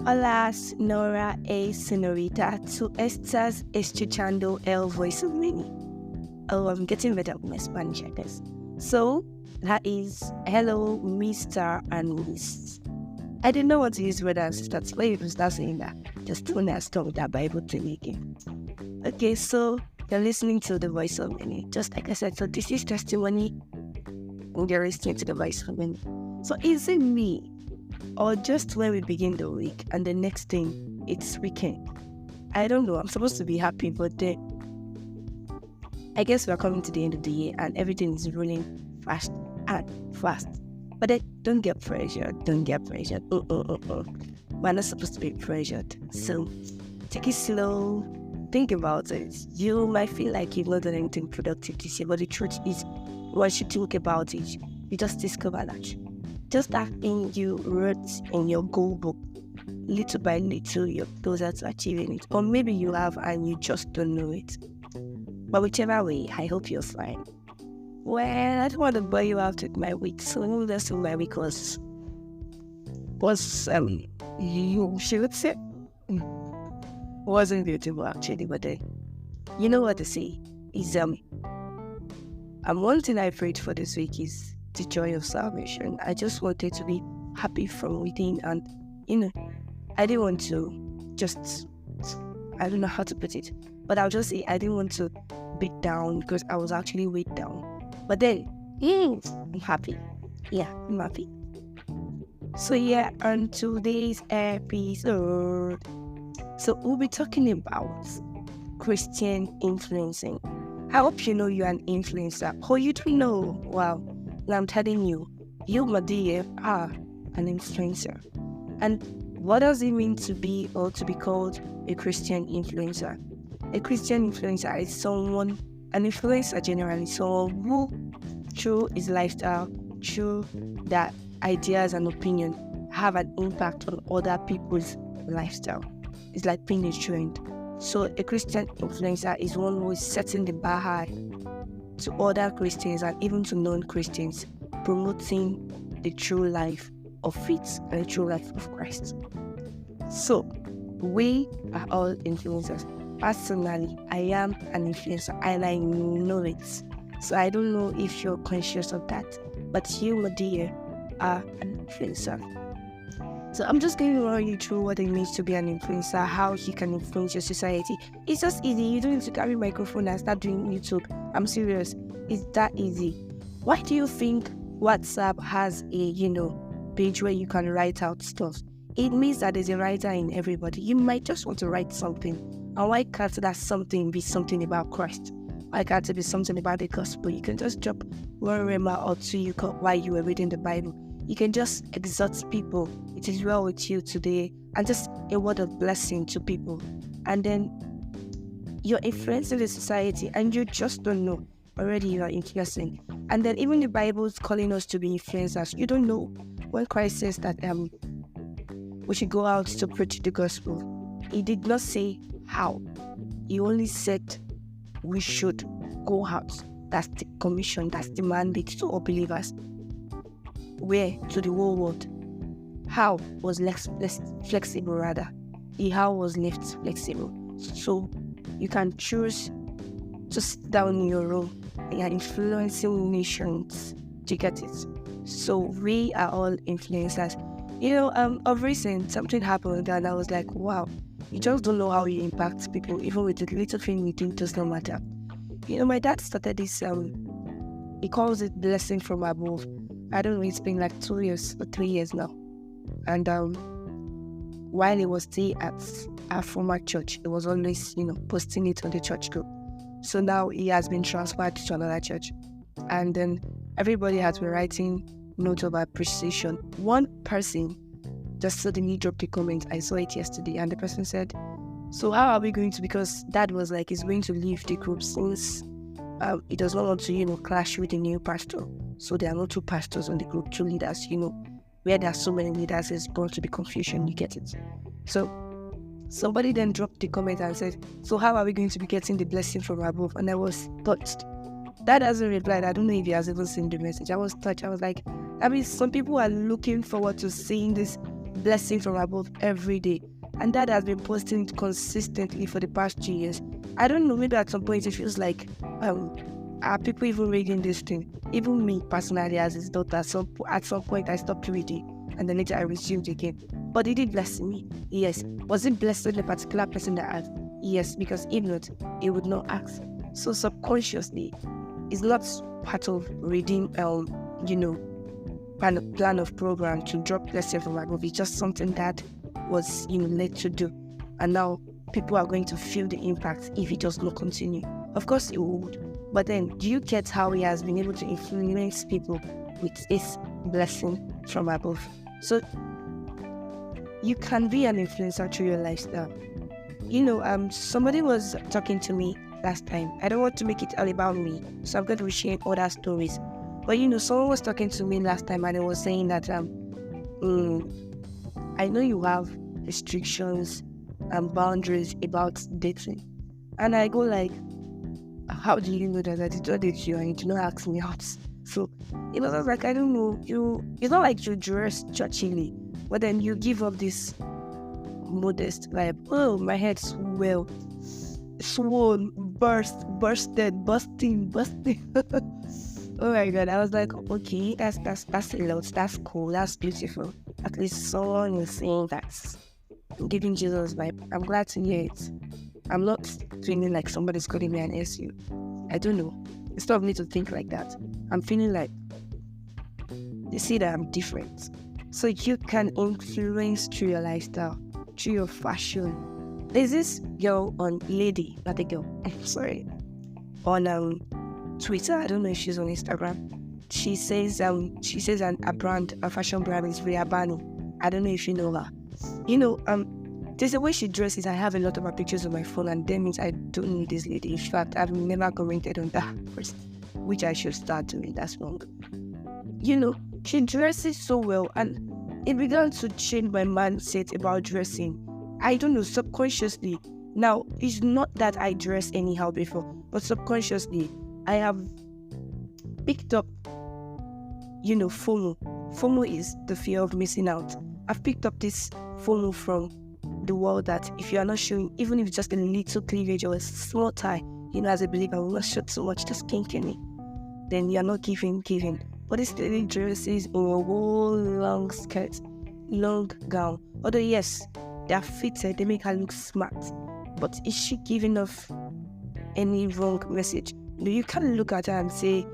Hola, Nora A. Senorita, to Esther's Escuchando El Voice of Many. Oh, I'm getting better with my Spanish, I guess. So, that is hello, Mr. and Miss. I didn't know what to use whether that's why you start saying that. Just when I start with that Bible thing again. Okay, so you're listening to the Voice of Many. Just like I said, so this is testimony, and you're listening to the Voice of Many. So is it me? Or just when we begin the week and the next thing, it's weekend. I don't know. I'm supposed to be happy, but then I guess we're coming to the end of the year and everything is rolling fast and fast. But then don't get pressured. Don't get pressured. We're not supposed to be pressured. So take it slow. Think about it. You might feel like you've not done anything productive this year, but the truth is, once you think about it, you just discover that. Just that thing you wrote in your goal book, little by little, you're closer to achieving it. Or maybe you have and you just don't know it. But whichever way, I hope you're fine. Well, I don't want to bore you out with my week, so let's do my week was you should say, wasn't beautiful actually, but you know what to say is and one thing I prayed for this week is the joy of salvation. I just wanted to be happy from within, and I didn't want to just, I don't know how to put it, but I'll just say I didn't want to be down because I was actually weighed down. But then I'm happy. Yeah, I'm happy. So yeah, on today's episode, so we'll be talking about Christian influencing. I hope you know you're an influencer. Oh, you don't know? Wow. Now I'm telling you, you, my dear, are an influencer. And what does it mean to be or to be called a Christian influencer? A Christian influencer is someone, an influencer generally, someone who, through his lifestyle, through their ideas and opinion, have an impact on other people's lifestyle. It's like being a trend. So a Christian influencer is one who is setting the bar high to other Christians and even to non-Christians, promoting the true life of faith and the true life of Christ. So, we are all influencers. Personally, I am an influencer and I know it. So I don't know if you're conscious of that, but you, my dear, are an influencer. So I'm just going to run you through what it means to be an influencer, how you can influence your society. It's just easy. You don't need to carry a microphone and start doing YouTube. I'm serious. It's that easy. Why do you think WhatsApp has a, page where you can write out stuff? It means that there's a writer in everybody. You might just want to write something. And why can't that something be something about Christ? Why can't it be something about the gospel? You can just drop one rema or two while you were reading the Bible. You can just exhort people. It is well with you today. And just a word of blessing to people. And then you're influencing the society and you just don't know. Already you are influencing. And then even the Bible is calling us to be influencers. You don't know when Christ says that we should go out to preach the gospel. He did not say how. He only said we should go out. That's the commission. That's the mandate to all believers. Where? To the whole world. How was less flexible rather. The how was left flexible. So you can choose to sit down in your room and you're influencing nations to get it. So we are all influencers. Of recent something happened and I was like, wow, you just don't know how you impact people, even with the little thing you think does not matter. My dad started this he calls it blessing from above. I don't know, it's been like 2 years or 3 years now. And while he was still at our former church, he was always, posting it on the church group. So now he has been transferred to another church. And then everybody has been writing notes of appreciation. One person just suddenly dropped a comment. I saw it yesterday. And the person said, so how are we going to, because dad was like, he's going to leave the group since he does not want to, clash with the new pastor. So there are no two pastors on the group, two leaders, where there are so many leaders, it's going to be confusion, you get it. So somebody then dropped the comment and said, so how are we going to be getting the blessing from above? And I was touched. Dad hasn't replied. I don't know if he has even seen the message. I was touched. I was like, some people are looking forward to seeing this blessing from above every day. And that has been posting it consistently for the past 2 years. I don't know, maybe at some point it feels like, are people even reading this thing? Even me personally as his daughter, at some point I stopped reading and then later I resumed again. But it did bless me, yes. Was it blessing a particular person that asked? Yes, because if not, he would not ask. So subconsciously, it's not part of reading, plan of program to drop blessing from above. It's just something that was, led to do. And now people are going to feel the impact if it does not continue. Of course it would. But then, do you get how he has been able to influence people with this blessing from above? So you can be an influencer through your lifestyle. Somebody was talking to me last time. I don't want to make it all about me, so I'm going to be sharing other stories. But someone was talking to me last time and it was saying that I know you have restrictions and boundaries about dating. And I go like, how do you know that I did not date you and you did not ask me out? So, I was like, I don't know, it's not like you dress churchily, but then you give up this modest vibe. Oh, my head swollen, busting. Oh my God, I was like, okay, that's a lot, that's cool, that's beautiful. At least someone is saying that. I'm giving Jesus vibe. I'm glad to hear it. I'm not feeling like somebody's calling me an SU. I don't know. It's not me to think like that. I'm feeling like they see that I'm different. So you can influence through your lifestyle, through your fashion. There's this girl on not a girl, sorry, on Twitter. I don't know if she's on Instagram. She says a fashion brand is Riabani. I don't know if you know her. There's a way she dresses. I have a lot of her pictures on my phone, and that means I don't know this lady. In fact, I've never commented on that first, which I should start doing. That's wrong. She dresses so well, and it began to change my mindset about dressing. I don't know, subconsciously. Now, it's not that I dress anyhow before, but subconsciously, I have picked up, FOMO. FOMO is the fear of missing out. I've picked up this FOMO from the world that if you are not showing, even if it's just a little cleavage or a small tie, as a believer, I will not show so much, just kinky, then you are not giving. But this lady dresses in a whole long skirt, long gown. Although yes, they are fitted, they make her look smart. But is she giving off any wrong message? You can't look at her and say,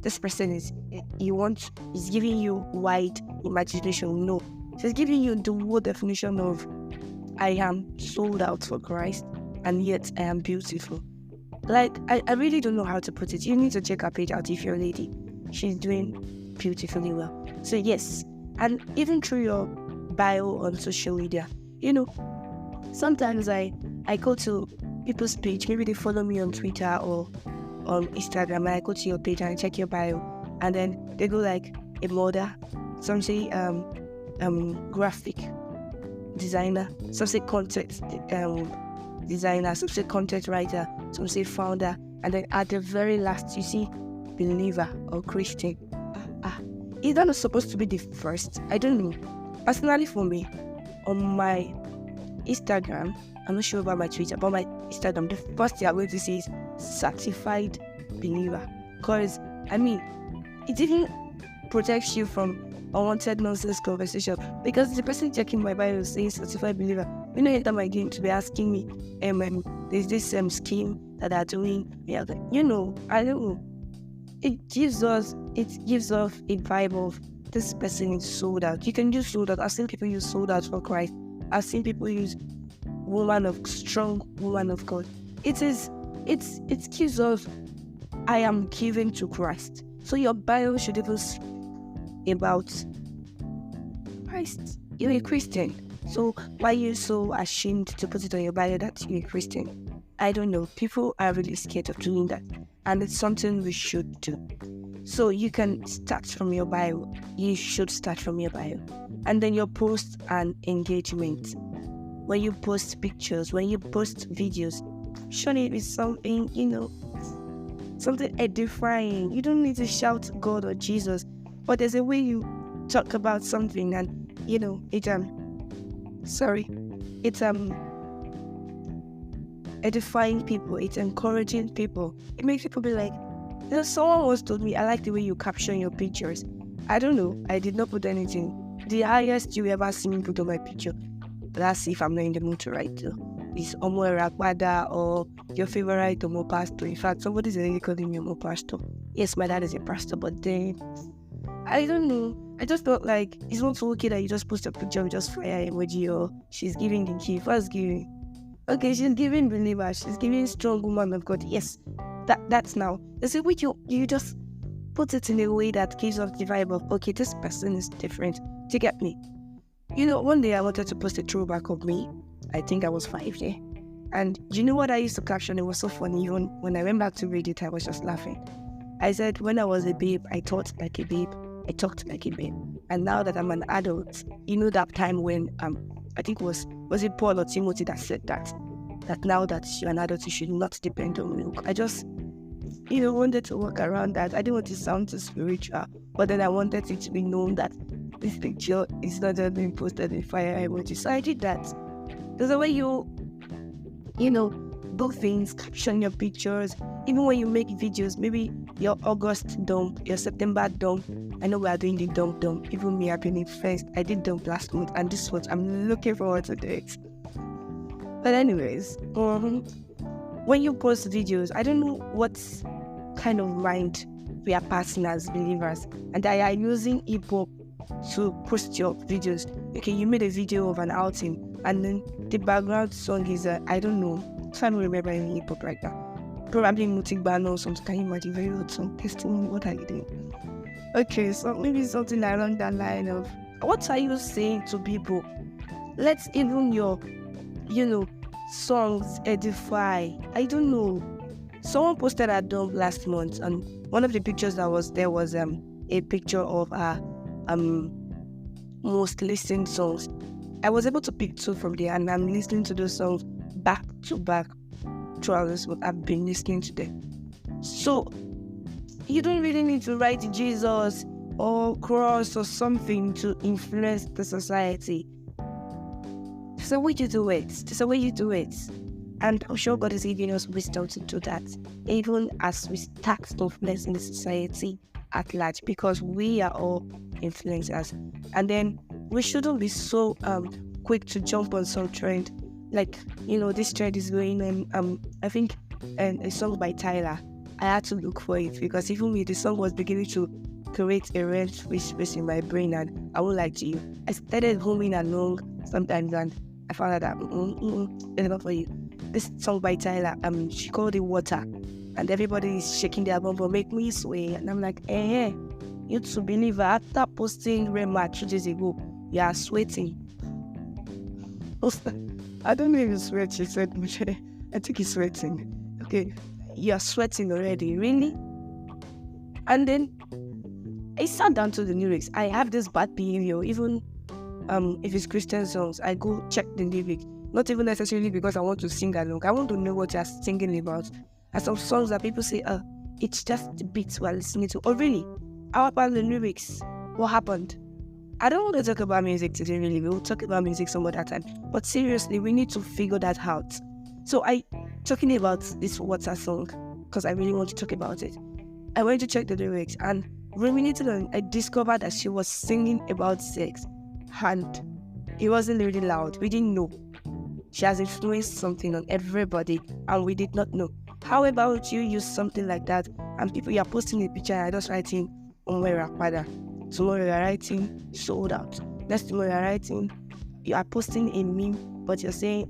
this person is giving you wide imagination. No, she's giving you the whole definition of I am sold out for Christ and yet I am beautiful. Like, I really don't know how to put it. You need to check her page out if you're a lady. She's doing beautifully well. So yes, and even through your bio on social media, sometimes I go to people's page, maybe they follow me on Twitter or on Instagram, and I go to your page and I check your bio, and then they go like a model, some say graphic designer, some say content designer, some say content writer, some say founder, and then at the very last you see believer or Christian. Is that not supposed to be the first? I don't know. Personally for me, on my Instagram, I'm not sure about my Twitter, but my Instagram, the first thing I'm going to see is certified believer. Because, it even protects you from unwanted nonsense conversation. Because the person checking my bio saying certified believer, enter my game to be asking me, there's this scheme that they're doing. Yeah, I don't know. It gives off a vibe of this person is sold out. You can use sold out. I've seen people use sold out for Christ. I've seen people use strong woman of God. It gives off I am given to Christ. So your bio should even speak about Christ. You're a Christian. So why are you so ashamed to put it on your bio that you're a Christian? I don't know. People are really scared of doing that. And it's something we should do. So you can start from your bio. You should start from your bio. And then your post and engagement. When you post pictures, when you post videos, surely it is something, something edifying. You don't need to shout God or Jesus. But there's a way you talk about something and sorry, it's edifying people, it's encouraging people. It makes people be like, someone once told me, I like the way you caption your pictures. I don't know, I did not put anything. The highest you ever see me put on my picture, that's if I'm not in the mood to write, is Omo Rakwada or your favorite Omo pastor. In fact, somebody's already calling me Omo pastor. Yes, my dad is a pastor, but then I don't know. I just felt like it's not so okay that you just post a picture with just fire emoji or she's giving the key. What's giving? Okay, she's giving believer. She's giving strong woman of God. Yes, that's now. There's a way you just put it in a way that gives off the vibe of, okay, this person is different. Do you get me? One day I wanted to post a throwback of me. I think I was 5 there. And you know what I used to caption? It was so funny. Even when I went back to read it, I was just laughing. I said, when I was a babe, I thought like a babe. I talked like a babe. And now that I'm an adult, that time when I think was it Paul or Timothy that said that now that you're an adult, you should not depend on milk. I just, wanted to work around that. I didn't want to sound too spiritual, but then I wanted it to be known that this picture is not just being posted in fire emoji. So I did that. There's a way you do things, caption your pictures, even when you make videos, maybe your August dump, your September dump. I know we are doing the dump. Even me, I've been influenced. I did dump last month, and this month I'm looking forward to it. But anyways, when you post videos, I don't know what kind of mind we are passing as believers, and I are using hip-hop to post your videos. Okay, you made a video of an outing, and then the background song is I don't know. I can't remember any hip-hop right now. Probably Mutigban or something. Can you imagine? Very old song. Testing. What are you doing? Okay, so maybe something along that line of, what are you saying to people? Let's even your, songs edify. I don't know. Someone posted a dump last month, and one of the pictures that was there was a picture of most listened songs. I was able to pick 2 from there, and I'm listening to those songs back to back throughout this month. I've been listening to them. So you don't really need to write Jesus or cross or something to influence the society. There's a way you do it. And I'm sure God is giving us wisdom to do that, even as we start to influence in the society at large, because we are all influencers. And then we shouldn't be so quick to jump on some trend. Like, this trend is going on. I think a song by Tyler. I had to look for it because even me, the song was beginning to create a red space in my brain, and I won't lie to you. I started humming along sometimes, and I found out that it's not for you. This song by Tyler, she called it Water, and everybody is shaking their bum for make me sway, and I'm like, you to believe after posting Rema 2 days ago, you are sweating. I don't know if you sweat, she said, but I think he's sweating. Okay, you're sweating already, really? And then I sat down to the lyrics. I have this bad behavior, even if it's Christian songs, I go check the lyrics. Not even necessarily because I want to sing along. I want to know what you're singing about. And some songs that people say, it's just the beats we're listening to. Oh, really? How about the lyrics? What happened? I don't want to talk about music today, really. We'll talk about music some other time. But seriously, we need to figure that out. So talking about this Water song, because I really want to talk about it. I went to check the lyrics, and ruminating, I discovered that she was singing about sex. And it wasn't really loud. We didn't know. She has influenced something on everybody, and we did not know. How about you use something like that, and people, you're posting a picture, and I just writing, Rakwada. Tomorrow you're writing, sold out. Next tomorrow you're writing, you are posting a meme, but you're saying,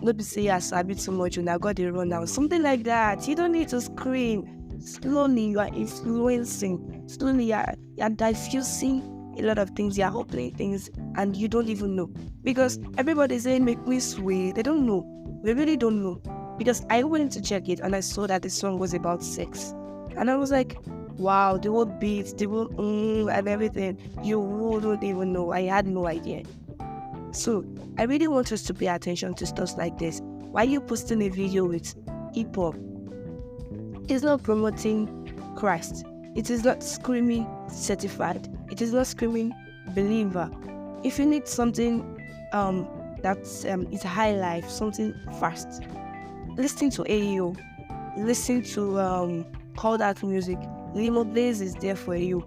not be say I sabi too much and I got the run now. Something like that. You don't need to scream. Slowly you are influencing. Slowly you're diffusing a lot of things. You're opening things and you don't even know. Because everybody's saying make me sway. They don't know. They really don't know. Because I went to check it and I saw that the song was about sex. And I was like, wow, the whole beats, the whole and everything. You wouldn't even know. I had no idea. So I really want us to pay attention to stuff like this. Why are you posting a video with hip-hop? It's not promoting Christ. It is not screaming certified. It is not screaming believer. If you need something that's is high life, something fast, listen to AEO, listen to call that music. Limo Blaze is there for you.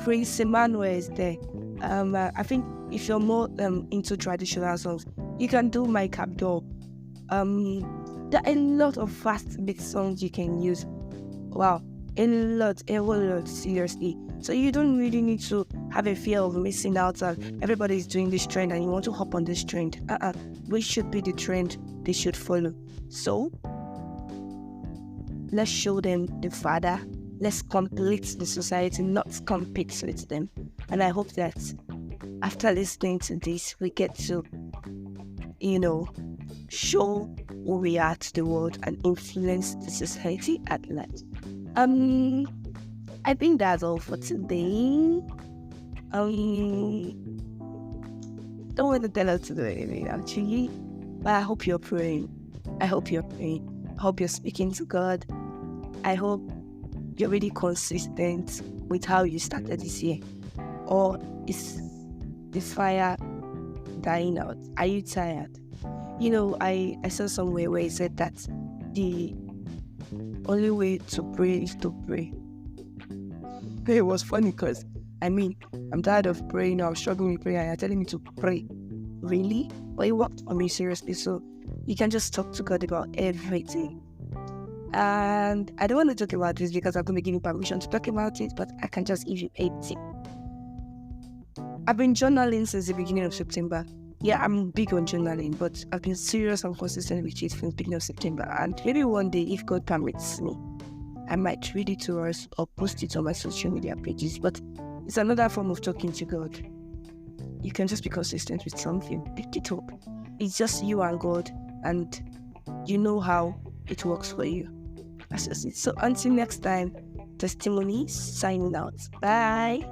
Prince Emmanuel is there. I think if you're more into traditional songs, you can do My Capdor. There are a lot of fast beat songs you can use. Wow, a whole lot, seriously. So you don't really need to have a fear of missing out and everybody's doing this trend and you want to hop on this trend. We should be the trend they should follow. So let's show them the Father. Let's complete the society, not compete with them. And I hope that after listening to this, we get to, show who we are to the world and influence the society at large. I think that's all for today. Don't want to tell her to do anything actually, but I hope you're praying. I hope you're speaking to God. I hope you're really consistent with how you started this year. Or is this fire dying out? Are you tired? I saw somewhere where it said that the only way to pray is to pray. It was funny because, I'm tired of praying. I'm struggling with prayer and you're telling me to pray. Really? But it worked for me, seriously. So you can just talk to God about everything. And I don't want to talk about this because I'm going to give you permission to talk about it, but I can just give you a tip. I've been journaling since the beginning of September. Yeah, I'm big on journaling, but I've been serious and consistent with it since the beginning of September. And maybe one day, if God permits me, I might read it to us or post it on my social media pages. But it's another form of talking to God. You can just be consistent with something. Pick it up. It's just you and God, and you know how it works for you. That's just it. So until next time, Testimonies signing out. Bye.